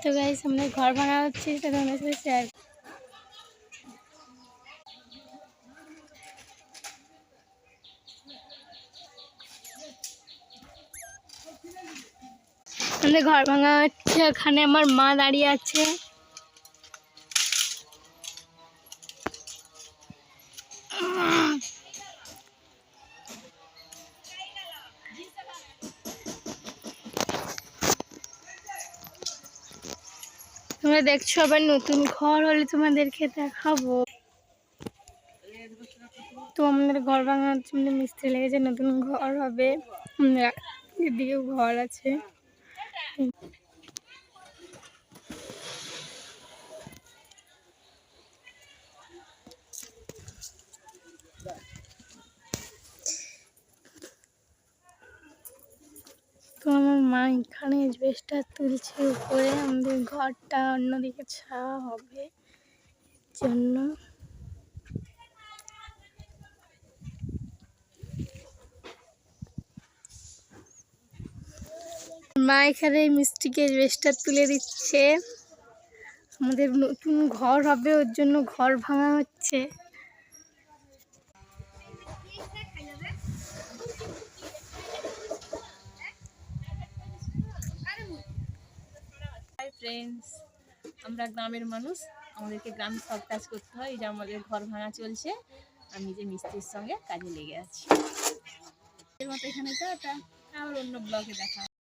তো গাইস আমাদের ঘর ভাঙা হচ্ছে, সেটা তোমাদের সাথে শেয়ার। আমাদের ঘর ভাঙা হচ্ছে, ওখানে আমার মা দাঁড়িয়ে আছে। তোমরা দেখছো, আবার নতুন ঘর হলে তোমাদেরকে দেখাবো। তো আমাদের ঘর ভাঙা হচ্ছে, আমাদের মিস্ত্রি লেগেছে, নতুন ঘর হবে। এদিকেও ঘর আছে। তো আমার মা এখানে এসবেস্টার তুলছে উপরে, আমাদের ঘরটা অন্যদিকে ছাওয়া হবে জন্য। মা এখানে মিস্ত্রিকে এসবেস্টার তুলে দিচ্ছে। আমাদের নতুন ঘর হবে, ওর জন্য ঘর ভাঙা হচ্ছে। হাই ফ্রেন্ডস, আমরা গ্রামের মানুষ, আমাদেরকে গ্রামে সব কাজ করতে হয়। এই যে আমাদের ঘর ভাঙা চলছে, আমি যে মিস্ত্রির সঙ্গে কাজে লেগে আছি। এর মতো এখানে তো আবার অন্য ব্লগে দেখা।